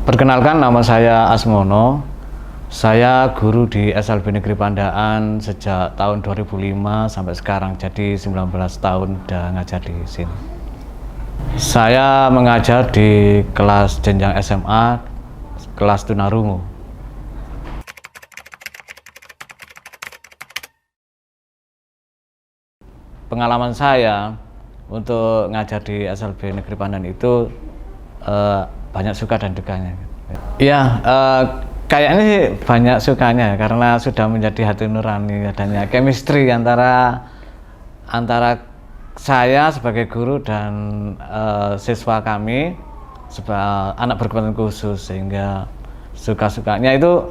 Perkenalkan, nama saya Asmono. Saya guru di SLB Negeri Pandaan sejak tahun 2005 sampai sekarang, jadi 19 tahun udah ngajar di sini. Saya mengajar di kelas jenjang SMA, kelas tunarungu. Pengalaman saya untuk ngajar di SLB Negeri Pandaan itu banyak suka dan dukanya. Iya, kayaknya sih banyak sukanya karena sudah menjadi hati nurani, adanya chemistry antara saya sebagai guru dan siswa kami anak berkebutuhan khusus, sehingga suka-sukanya itu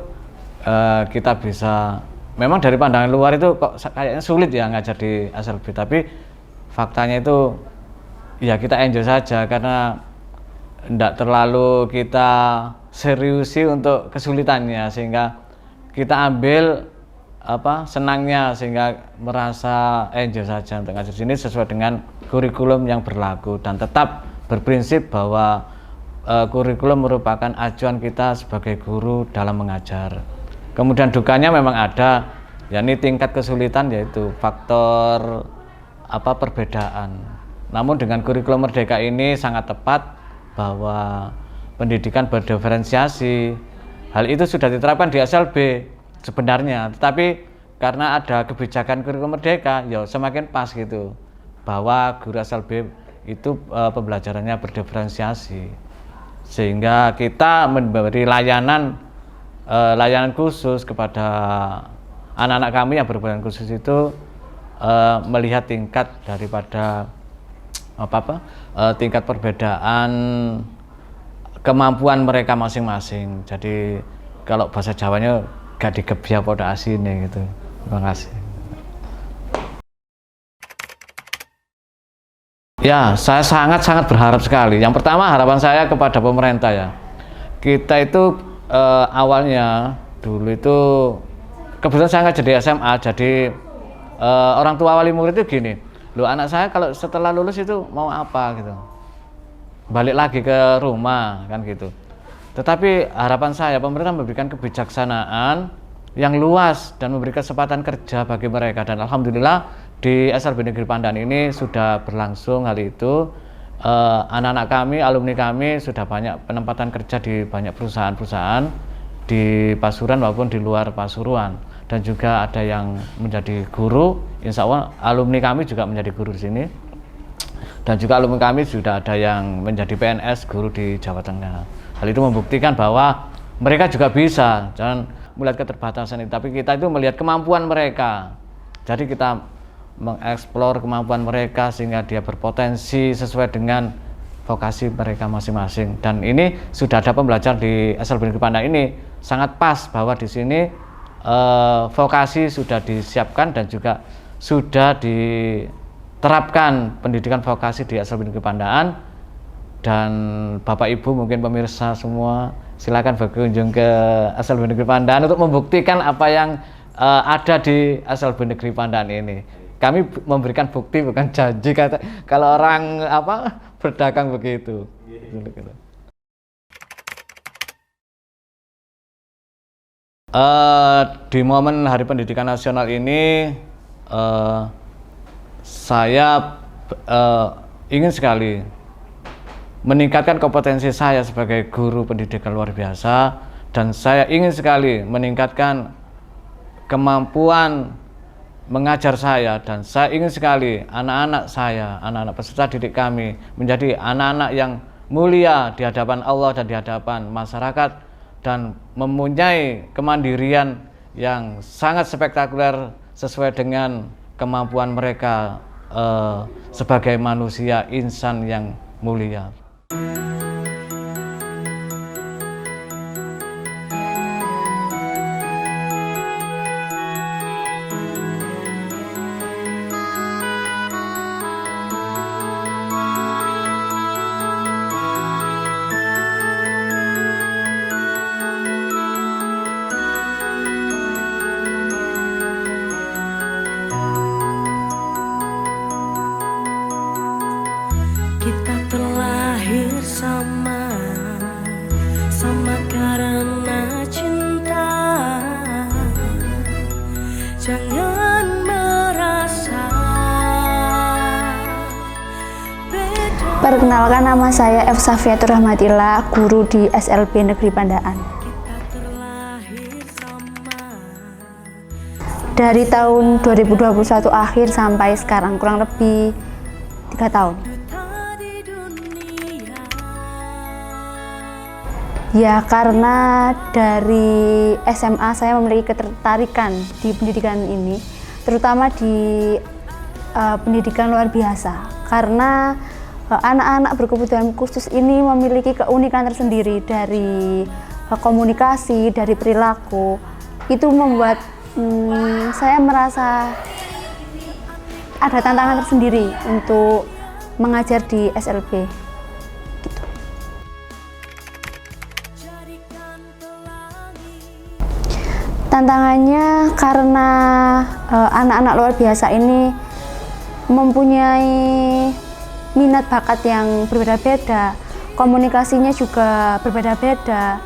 kita bisa, memang dari pandangan luar itu kok kayaknya sulit ya ngajar di SLB, tapi faktanya itu ya kita enjoy saja karena tidak terlalu kita seriusi untuk kesulitannya, sehingga kita ambil senangnya, sehingga merasa enjoy saja untuk ngajar sini sesuai dengan kurikulum yang berlaku dan tetap berprinsip bahwa kurikulum merupakan acuan kita sebagai guru dalam mengajar. Kemudian dukanya memang ada, yakni tingkat kesulitan, yaitu faktor perbedaan. Namun dengan kurikulum Merdeka ini sangat tepat bahwa pendidikan berdiferensiasi. Hal itu sudah diterapkan di SLB sebenarnya, tetapi karena ada kebijakan kurikulum Merdeka, ya semakin pas gitu, bahwa guru SLB itu pembelajarannya berdiferensiasi, sehingga kita memberi layanan khusus kepada anak-anak kami yang berkebutuhan khusus itu, melihat tingkat daripada tingkat perbedaan kemampuan mereka masing-masing. Jadi kalau bahasa Jawanya gak digebya pada asine gitu. Terima kasih. Ya, saya sangat-sangat berharap sekali. Yang pertama, harapan saya kepada pemerintah ya. Kita itu awalnya dulu itu kebetulan saya ngajar di SMA, jadi orang tua wali murid itu gini, loh, anak saya kalau setelah lulus itu mau apa gitu, balik lagi ke rumah kan gitu. Tetapi harapan saya pemerintah memberikan kebijaksanaan yang luas dan memberi kesempatan kerja bagi mereka, dan alhamdulillah di SLB Negeri Pandaan ini sudah berlangsung hal itu. Anak-anak kami, alumni kami sudah banyak penempatan kerja di banyak perusahaan-perusahaan di Pasuruan maupun di luar Pasuruan, dan juga ada yang menjadi guru. Insya Allah alumni kami juga menjadi guru di sini, dan juga alumni kami sudah ada yang menjadi PNS guru di Jawa Tengah. Hal itu membuktikan bahwa mereka juga bisa, jangan melihat keterbatasan itu, tapi kita itu melihat kemampuan mereka. Jadi kita mengeksplor kemampuan mereka sehingga dia berpotensi sesuai dengan vokasi mereka masing-masing. Dan ini sudah ada pembelajar di SLB Negeri Pandaan ini sangat pas bahwa di sini vokasi sudah disiapkan dan juga sudah diterapkan pendidikan vokasi di SLB Negeri Pandaan. Dan Bapak Ibu mungkin pemirsa semua silakan berkunjung ke SLB Negeri Pandaan untuk membuktikan apa yang ada di SLB Negeri Pandaan ini. Kami memberikan bukti bukan janji, kata kalau orang berdagang begitu. Di momen Hari Pendidikan Nasional ini saya ingin sekali meningkatkan kompetensi saya sebagai guru pendidikan luar biasa, dan saya ingin sekali meningkatkan kemampuan mengajar saya, dan saya ingin sekali anak-anak saya, anak-anak peserta didik kami menjadi anak-anak yang mulia di hadapan Allah dan di hadapan masyarakat, dan mempunyai kemandirian yang sangat spektakuler sesuai dengan kemampuan mereka sebagai manusia insan yang mulia. Perkenalkan, nama saya F. Safiatur Rahmatillah, guru di SLB Negeri Pandaan. Dari tahun 2021 akhir sampai sekarang kurang lebih 3 tahun. Ya, karena dari SMA saya memiliki ketertarikan di pendidikan ini, terutama di pendidikan luar biasa, karena anak-anak berkebutuhan khusus ini memiliki keunikan tersendiri dari komunikasi, dari perilaku. Itu membuat saya merasa ada tantangan tersendiri untuk mengajar di SLB. Gitu. Tantangannya karena anak-anak luar biasa ini mempunyai minat bakat yang berbeda-beda, komunikasinya juga berbeda-beda,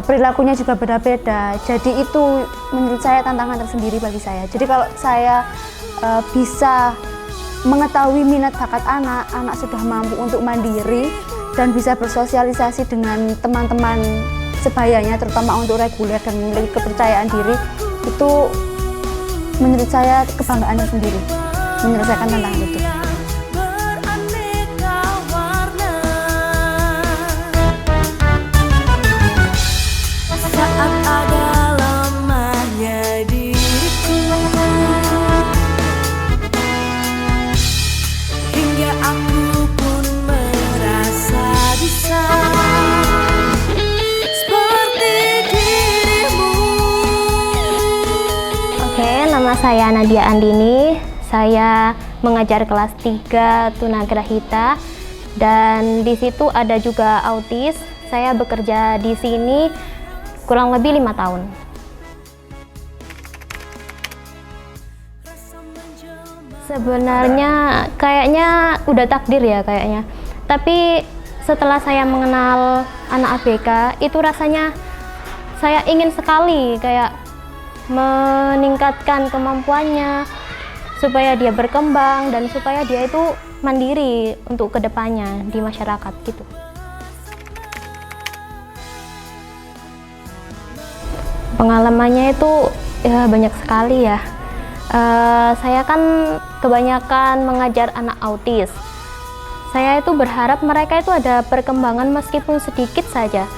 perilakunya juga beda-beda. Jadi itu menurut saya tantangan tersendiri bagi saya. Jadi kalau saya bisa mengetahui minat bakat anak, anak sudah mampu untuk mandiri dan bisa bersosialisasi dengan teman-teman sebayanya, terutama untuk reguler dan memiliki kepercayaan diri, itu menurut saya kebanggaan tersendiri menyelesaikan tantangan itu. Nama saya Nadia Andini, saya mengajar kelas 3 tunagrahita dan di situ ada juga autis. Saya bekerja di sini kurang lebih 5 tahun. Sebenarnya kayaknya udah takdir ya kayaknya. Tapi setelah saya mengenal anak ABK, itu rasanya saya ingin sekali kayak meningkatkan kemampuannya supaya dia berkembang dan supaya dia itu mandiri untuk kedepannya di masyarakat gitu. Pengalamannya itu ya banyak sekali ya. Saya kan kebanyakan mengajar anak autis. Saya itu berharap mereka itu ada perkembangan meskipun sedikit saja.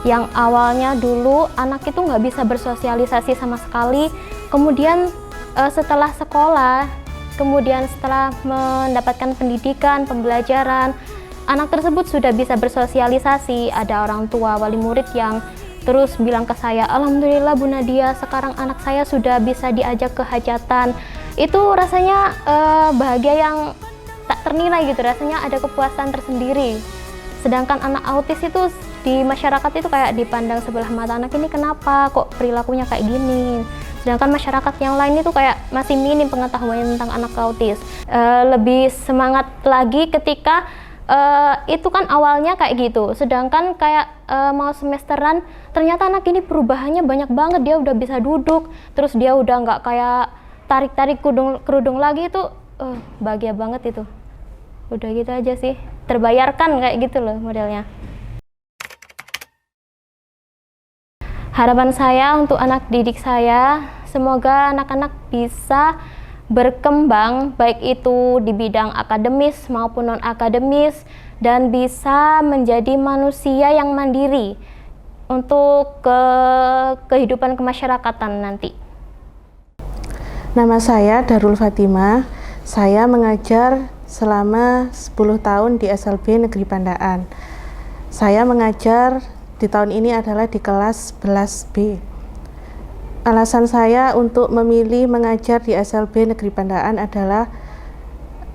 Yang awalnya dulu anak itu nggak bisa bersosialisasi sama sekali, kemudian setelah sekolah, kemudian setelah mendapatkan pendidikan, pembelajaran, anak tersebut sudah bisa bersosialisasi. Ada orang tua, wali murid yang terus bilang ke saya, "Alhamdulillah Bu Nadia, sekarang anak saya sudah bisa diajak ke hajatan." Itu rasanya bahagia yang tak ternilai gitu, rasanya ada kepuasan tersendiri. Sedangkan anak autis itu di masyarakat itu kayak dipandang sebelah mata, anak ini kenapa kok perilakunya kayak gini. Sedangkan masyarakat yang lain itu kayak masih minim pengetahuannya tentang anak autis. Lebih semangat lagi ketika itu kan awalnya kayak gitu, sedangkan kayak mau semesteran ternyata anak ini perubahannya banyak banget. Dia udah bisa duduk, terus dia udah nggak kayak tarik-tarik kerudung lagi. Itu bahagia banget itu. Udah gitu aja sih, terbayarkan kayak gitu loh modelnya. Harapan saya untuk anak didik saya, semoga anak-anak bisa berkembang baik itu di bidang akademis maupun non-akademis dan bisa menjadi manusia yang mandiri untuk kehidupan kemasyarakatan nanti. Nama saya Darul Fatimah, saya mengajar selama 10 tahun di SLB Negeri Pandaan. Saya mengajar di tahun ini adalah di kelas 11B. Alasan saya untuk memilih mengajar di SLB Negeri Pandaan adalah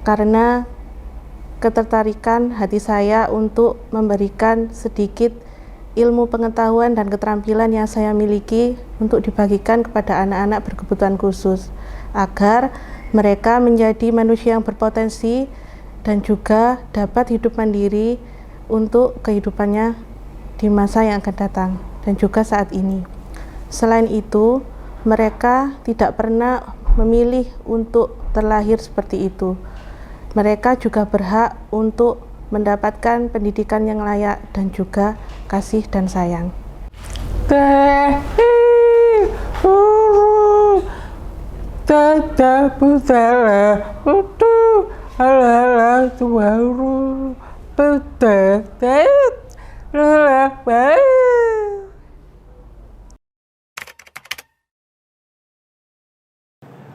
karena ketertarikan hati saya untuk memberikan sedikit ilmu pengetahuan dan keterampilan yang saya miliki untuk dibagikan kepada anak-anak berkebutuhan khusus agar mereka menjadi manusia yang berpotensi dan juga dapat hidup mandiri untuk kehidupannya di masa yang akan datang dan juga saat ini. Selain itu, mereka tidak pernah memilih untuk terlahir seperti itu. Mereka juga berhak untuk mendapatkan pendidikan yang layak dan juga kasih dan sayang.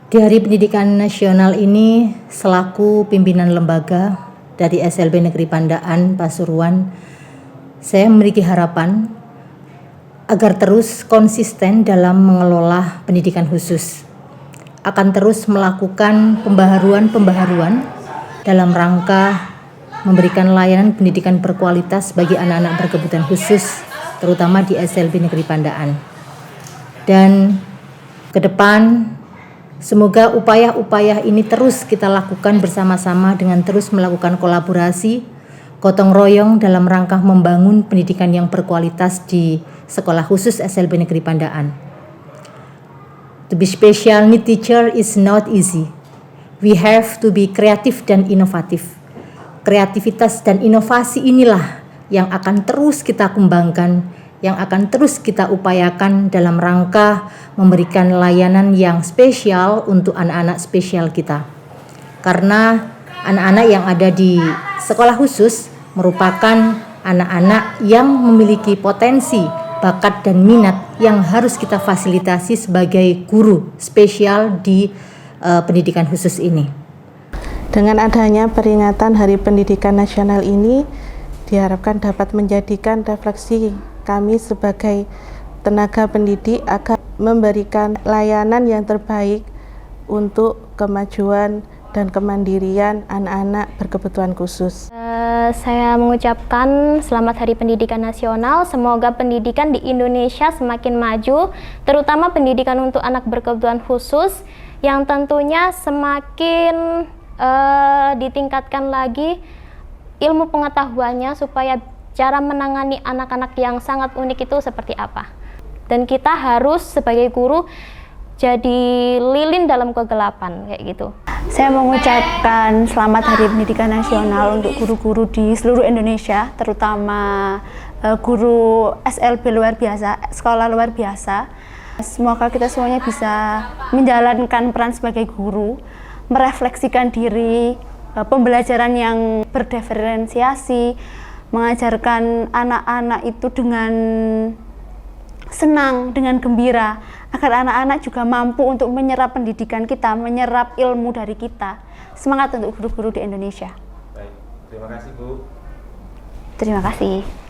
Di Hari Pendidikan Nasional ini, selaku pimpinan lembaga dari SLB Negeri Pandaan, Pasuruan, saya memiliki harapan agar terus konsisten dalam mengelola pendidikan khusus, akan terus melakukan pembaharuan dalam rangka memberikan layanan pendidikan berkualitas bagi anak-anak berkebutuhan khusus, terutama di SLB Negeri Pandaan. Dan ke depan, semoga upaya-upaya ini terus kita lakukan bersama-sama dengan terus melakukan kolaborasi, gotong royong dalam rangka membangun pendidikan yang berkualitas di Sekolah Khusus SLB Negeri Pandaan. To be special need teacher is not easy. We have to be kreatif dan inovatif. Kreativitas dan inovasi inilah yang akan terus kita kembangkan, yang akan terus kita upayakan dalam rangka memberikan layanan yang spesial untuk anak-anak spesial kita. Karena anak-anak yang ada di sekolah khusus merupakan anak-anak yang memiliki potensi, bakat dan minat yang harus kita fasilitasi sebagai guru spesial di pendidikan khusus ini. Dengan adanya peringatan Hari Pendidikan Nasional ini, diharapkan dapat menjadikan refleksi kami sebagai tenaga pendidik agar memberikan layanan yang terbaik untuk kemajuan dan kemandirian anak-anak berkebutuhan khusus. Saya mengucapkan selamat Hari Pendidikan Nasional. Semoga pendidikan di Indonesia semakin maju, terutama pendidikan untuk anak berkebutuhan khusus yang tentunya semakin ditingkatkan lagi ilmu pengetahuannya supaya cara menangani anak-anak yang sangat unik itu seperti apa. Dan kita harus sebagai guru jadi lilin dalam kegelapan kayak gitu. Saya mengucapkan selamat Hari Pendidikan Nasional untuk guru-guru di seluruh Indonesia, terutama guru SLB luar biasa, sekolah luar biasa. Semoga kita semuanya bisa menjalankan peran sebagai guru, merefleksikan diri, pembelajaran yang berdiferensiasi, mengajarkan anak-anak itu dengan senang, dengan gembira, agar anak-anak juga mampu untuk menyerap pendidikan kita, menyerap ilmu dari kita. Semangat untuk guru-guru di Indonesia. Baik, terima kasih Bu. Terima kasih.